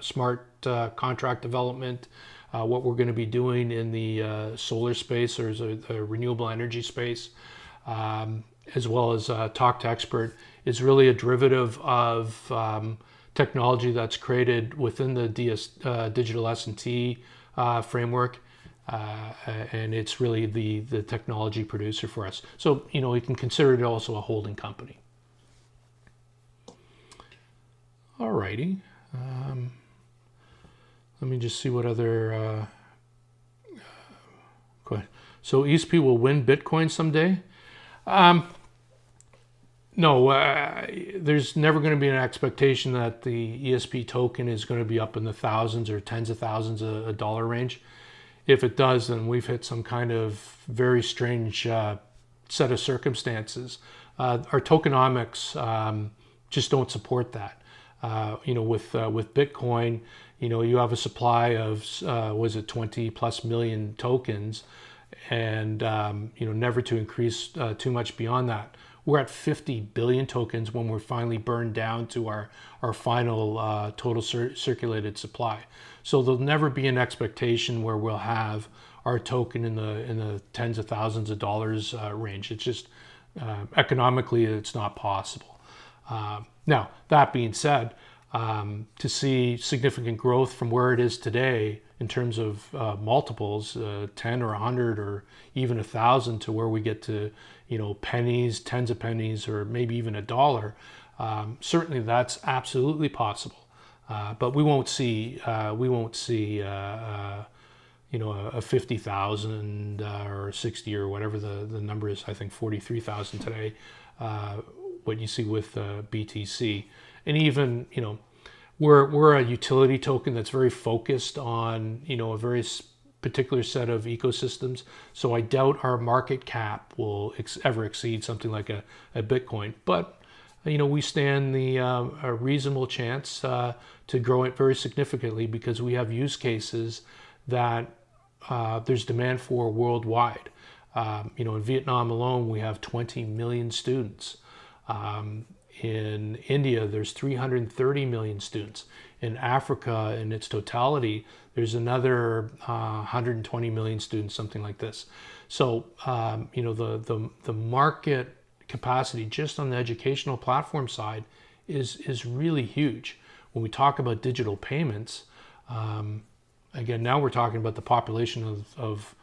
smart contract development, what we're going to be doing in the solar space, or the renewable energy space, as well as Talk to Expert, is really a derivative of technology that's created within the digital S&T framework, and it's really the technology producer for us. So we can consider it also a holding company. Alrighty, let me just see what other. So ESP will win Bitcoin someday. No, there's never going to be an expectation that the ESP token is going to be up in the thousands or tens of thousands of dollar range. If it does, then we've hit some kind of very strange set of circumstances. our tokenomics just don't support that. With Bitcoin, you have a supply of was it 20 plus million tokens, and never to increase too much beyond that. We're at 50 billion tokens when we're finally burned down to our final total circulated supply. So there'll never be an expectation where we'll have our token in the tens of thousands of dollars range. It's just economically it's not possible. Now, that being said, to see significant growth from where it is today in terms of multiples, 10 or 100 or even 1,000 to where we get to, pennies, tens of pennies, or maybe even $1, certainly that's absolutely possible. But we won't see a 50,000 or 60 or whatever the number is. I think 43,000 today. What you see with BTC, and even we're a utility token that's very focused on a very particular set of ecosystems. So I doubt our market cap will ever exceed something like a Bitcoin. But we stand a reasonable chance to grow it very significantly because we have use cases that there's demand for worldwide. In Vietnam alone, we have 20 million students. In India, there's 330 million students. In Africa, in its totality, there's another 120 million students, something like this. So, the market capacity just on the educational platform side is really huge. When we talk about digital payments, again, now we're talking about the population of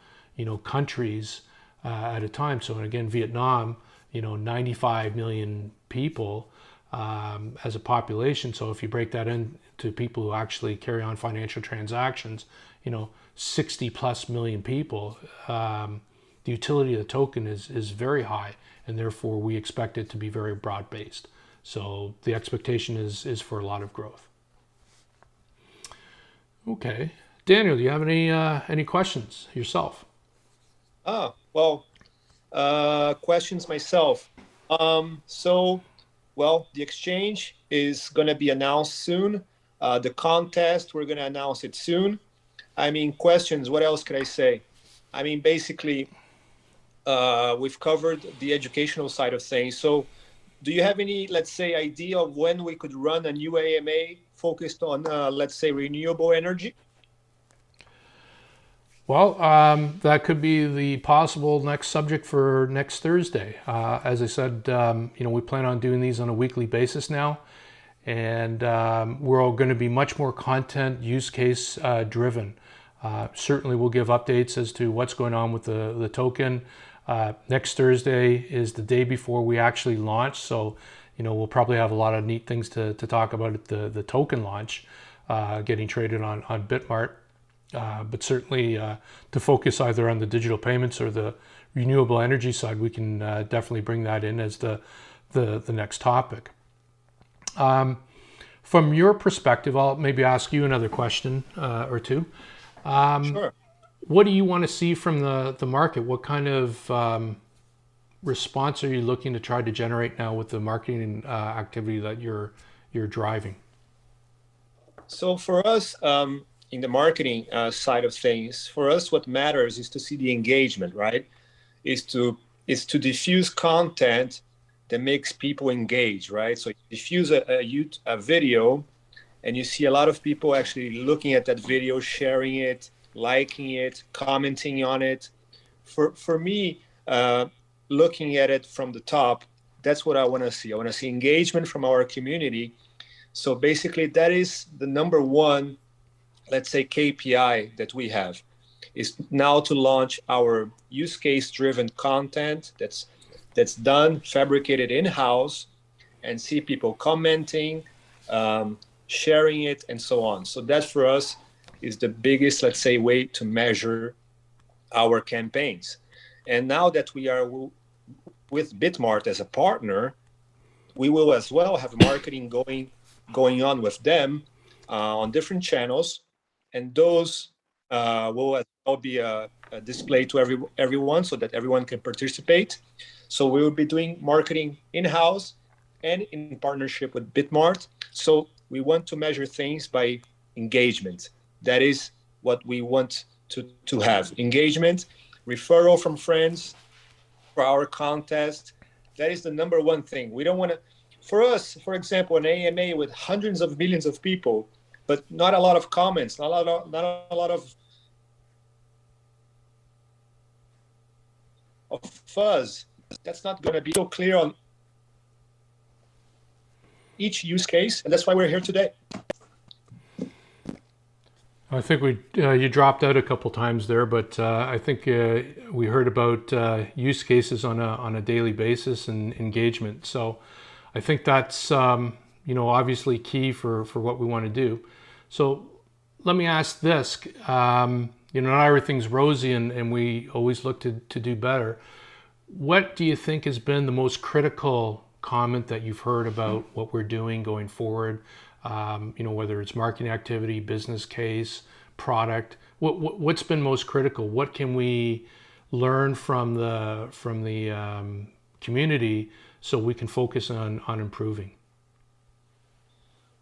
countries at a time. So, again, Vietnam, 95 million people as a population. So if you break that into people who actually carry on financial transactions, 60 plus million people, the utility of the token is very high, and therefore we expect it to be very broad based. So the expectation is for a lot of growth. Okay, Daniel, do you have any questions yourself? Questions myself. The exchange is going to be announced soon. The contest, we're going to announce it soon. Questions, what else could I say? Basically, we've covered the educational side of things. So do you have any, let's say, idea of when we could run a new AMA focused on, let's say, renewable energy? Well, that could be the possible next subject for next Thursday. As I said, we plan on doing these on a weekly basis now, and we're all going to be much more content use case driven. Certainly, we'll give updates as to what's going on with the token. Next Thursday is the day before we actually launch, so we'll probably have a lot of neat things to talk about at the token launch, getting traded on Bitmart. But certainly to focus either on the digital payments or the renewable energy side, we can definitely bring that in as the next topic. From your perspective, I'll maybe ask you another question or two. Sure. What do you want to see from the market? What kind of response are you looking to try to generate now with the marketing activity that you're driving? So for us, in the marketing side of things, for us, what matters is to see the engagement, right? Is to diffuse content that makes people engage, right? So you diffuse a video, and you see a lot of people actually looking at that video, sharing it, liking it, commenting on it. For me, looking at it from the top, that's what I want to see. I want to see engagement from our community. So basically, that is the number one, let's say, KPI that we have, is now to launch our use case driven content that's done, fabricated in-house, and see people commenting, sharing it, and so on. So that for us is the biggest, let's say, way to measure our campaigns. And now that we are with Bitmart as a partner, we will as well have marketing going on with them on different channels. And those will as well be a display to everyone so that everyone can participate. So we will be doing marketing in-house and in partnership with Bitmart. So we want to measure things by engagement. That is what we want to have. Engagement, referral from friends for our contest. That is the number one thing. We don't want to, for us, for example, an AMA with hundreds of millions of people, but not a lot of comments, not a lot of fuzz. That's not going to be so clear on each use case, and that's why we're here today. I think you dropped out a couple times there, but I think we heard about use cases on a daily basis and engagement. So I think that's obviously key for what we want to do. So let me ask this: not everything's rosy, and we always look to do better. What do you think has been the most critical comment that you've heard about what we're doing going forward? Whether it's marketing activity, business case, product, what's been most critical? What can we learn from the community so we can focus on improving?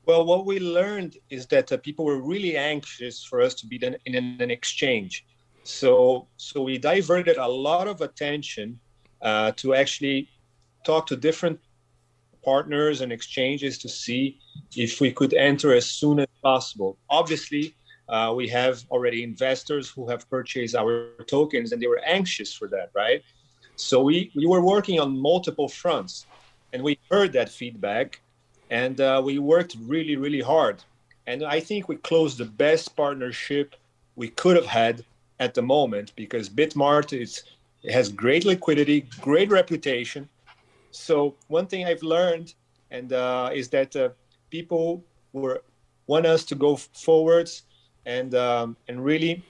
Well, what we learned is that people were really anxious for us to be in an exchange. So we diverted a lot of attention to actually talk to different partners and exchanges to see if we could enter as soon as possible. Obviously, we have already investors who have purchased our tokens, and they were anxious for that, right? So we were working on multiple fronts, and we heard that feedback, and we worked really, really hard. And I think we closed the best partnership we could have had at the moment, because Bitmart has great liquidity, great reputation. So one thing I've learned is that people want us to go forwards and really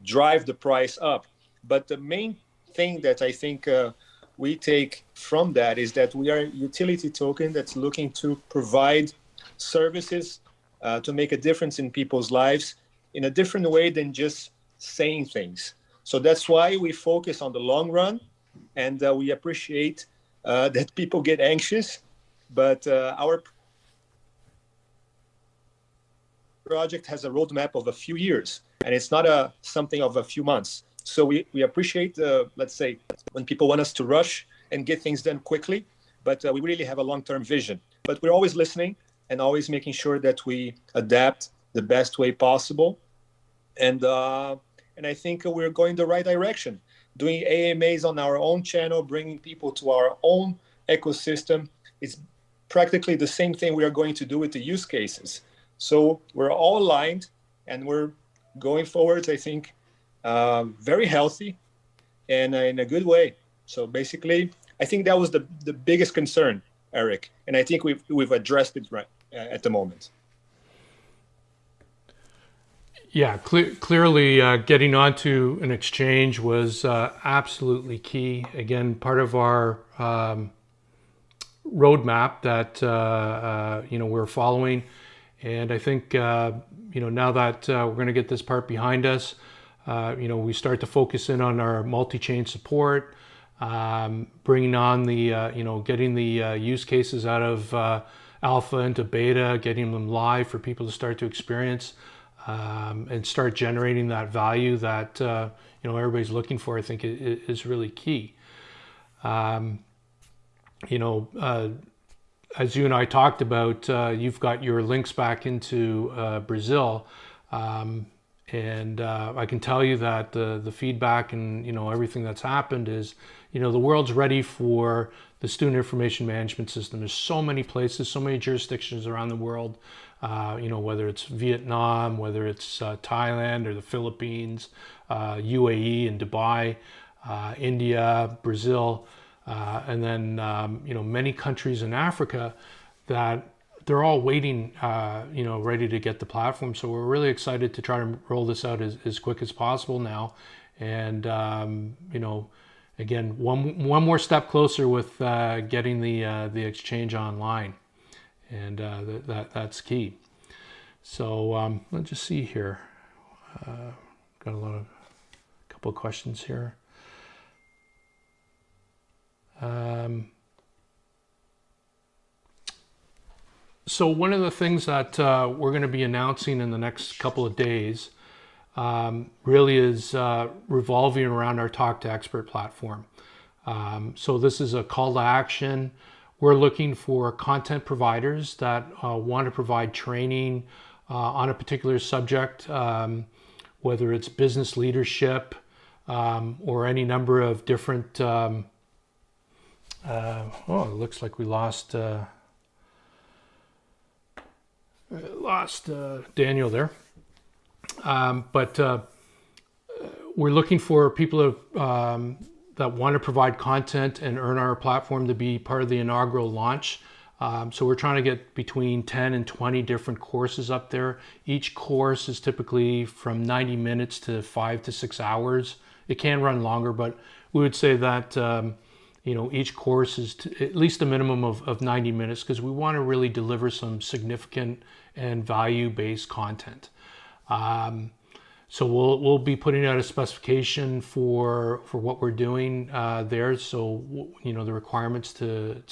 drive the price up. But the main thing that I think we take from that is that we are a utility token that's looking to provide services to make a difference in people's lives in a different way than just saying things. So that's why we focus on the long run, and we appreciate that people get anxious, but our project has a roadmap of a few years, and it's not something of a few months. So we appreciate, let's say, when people want us to rush and get things done quickly, but we really have a long-term vision. But we're always listening and always making sure that we adapt the best way possible. And I think we're going the right direction. Doing AMAs on our own channel, bringing people to our own ecosystem, it's practically the same thing we are going to do with the use cases. So we're all aligned, and we're going forward, I think, very healthy and in a good way. So basically, I think that was the biggest concern, Eric, and I think we've addressed it right at the moment. Yeah, clearly getting onto an exchange was absolutely key. Again, part of our roadmap that we're following, and I think now that we're going to get this part behind us, we start to focus in on our multi-chain support, bringing on the getting the use cases out of alpha into beta, getting them live for people to start to experience. And start generating that value that everybody's looking for. I think is really key. As you and I talked about, you've got your links back into Brazil, and I can tell you that the feedback and everything that's happened is the world's ready for the student information management system. There's so many places, so many jurisdictions around the world. Whether it's Vietnam, whether it's Thailand or the Philippines, UAE and Dubai, India, Brazil, and then many countries in Africa that they're all waiting, ready to get the platform. So we're really excited to try to roll this out as quick as possible now. And again, one more step closer with getting the exchange online. And that's key. So let's just see here. Got a couple of questions here. So one of the things that we're going to be announcing in the next couple of days really is revolving around our Talk to Expert platform. So this is a call to action. We're looking for content providers that want to provide training on a particular subject, whether it's business leadership or any number of different. Oh, it looks like we lost Daniel there. But we're looking for people that want to provide content and earn our platform to be part of the inaugural launch. So we're trying to get between 10 and 20 different courses up there. Each course is typically from 90 minutes to 5 to 6 hours. It can run longer, but we would say that each course is at least a minimum of 90 minutes because we want to really deliver some significant and value-based content. So we'll be putting out a specification for what we're doing there. So the requirements to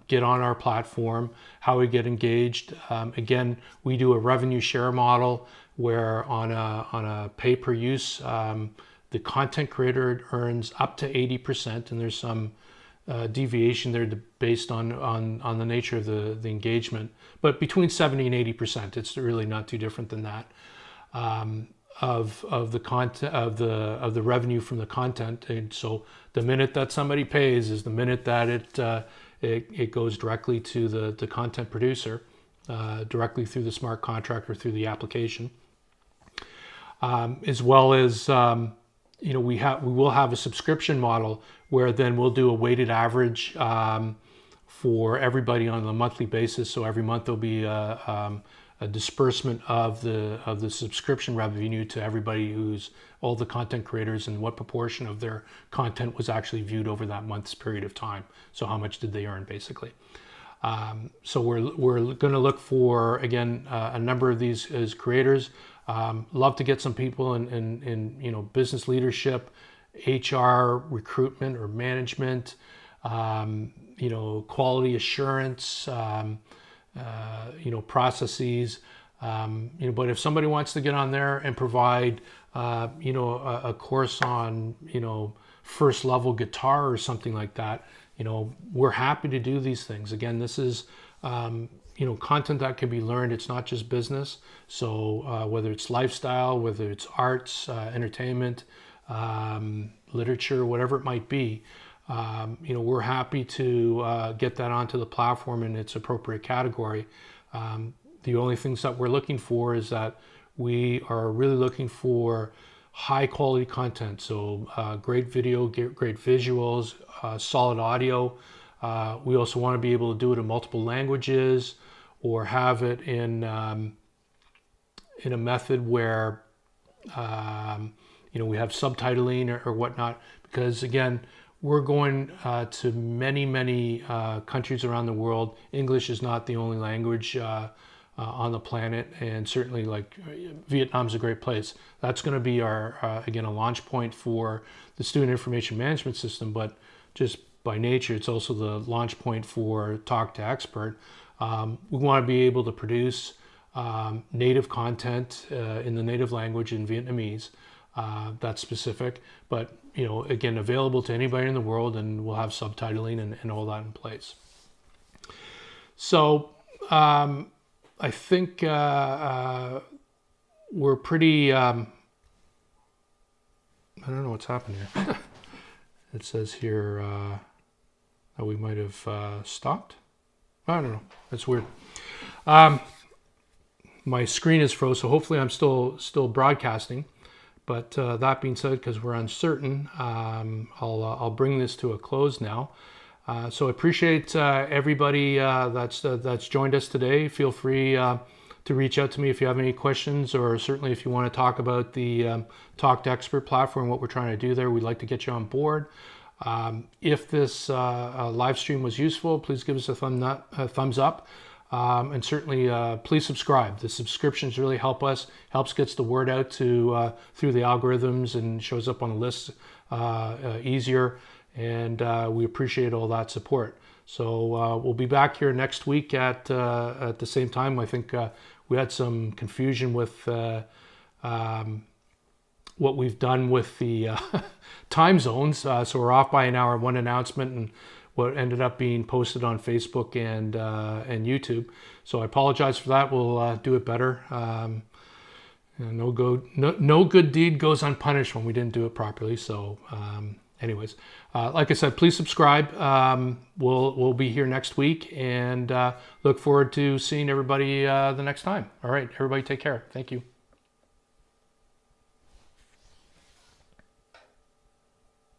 get on our platform, how we get engaged. Again, we do a revenue share model where on a pay per use, the content creator earns up to 80%, and there's some deviation there based on the nature of the engagement, but between 70 and 80%. It's really not too different than that. Of the content of the revenue from the content, and so the minute that somebody pays is the minute that it goes directly to the content producer, directly through the smart contract or through the application, as well as we will have a subscription model where then we'll do a weighted average for everybody on a monthly basis. So every month there'll be a disbursement of the subscription revenue to everybody who's all the content creators and what proportion of their content was actually viewed over that month's period of time. So how much did they earn, basically. So we're going to look for, again, a number of these as creators. Love to get some people in business leadership, HR, recruitment or management, quality assurance, processes, but if somebody wants to get on there and provide, a course on, first level guitar or something like that, we're happy to do these things. Again, this is, content that can be learned. It's not just business. So whether it's lifestyle, whether it's arts, entertainment, literature, whatever it might be, we're happy to get that onto the platform in its appropriate category. The only things that we're looking for is that we are really looking for high quality content. So great video, great visuals, solid audio. We also want to be able to do it in multiple languages or have it in a method where we have subtitling or whatnot, because again, we're going to many countries around the world. English is not the only language on the planet, and certainly like Vietnam's a great place. That's going to be our again a launch point for the student information management system, but just by nature it's also the launch point for Talk to Expert. We want to be able to produce native content in the native language in Vietnamese. That's specific, but again, available to anybody in the world, and we'll have subtitling and all that in place. So I think we're pretty, I don't know what's happened here. It says here that we might have stopped. I don't know, that's weird. My screen is froze, so hopefully I'm still broadcasting. But that being said, because we're uncertain, I'll bring this to a close now. So I appreciate everybody that's joined us today. Feel free to reach out to me if you have any questions, or certainly if you want to talk about the Talk to Expert platform, what we're trying to do there. We'd like to get you on board. If this live stream was useful, please give us a thumbs up. And certainly please subscribe. The subscriptions really helps gets the word out to through the algorithms and shows up on the list easier. and we appreciate all that support. So we'll be back here next week at the same time. I think we had some confusion with what we've done with the time zones. So we're off by an hour, one announcement, and what ended up being posted on Facebook and YouTube. So I apologize for that. We'll do it better. No good deed goes unpunished when we didn't do it properly. So anyways, like I said, please subscribe. We'll be here next week, and look forward to seeing everybody the next time. All right, everybody take care. Thank you.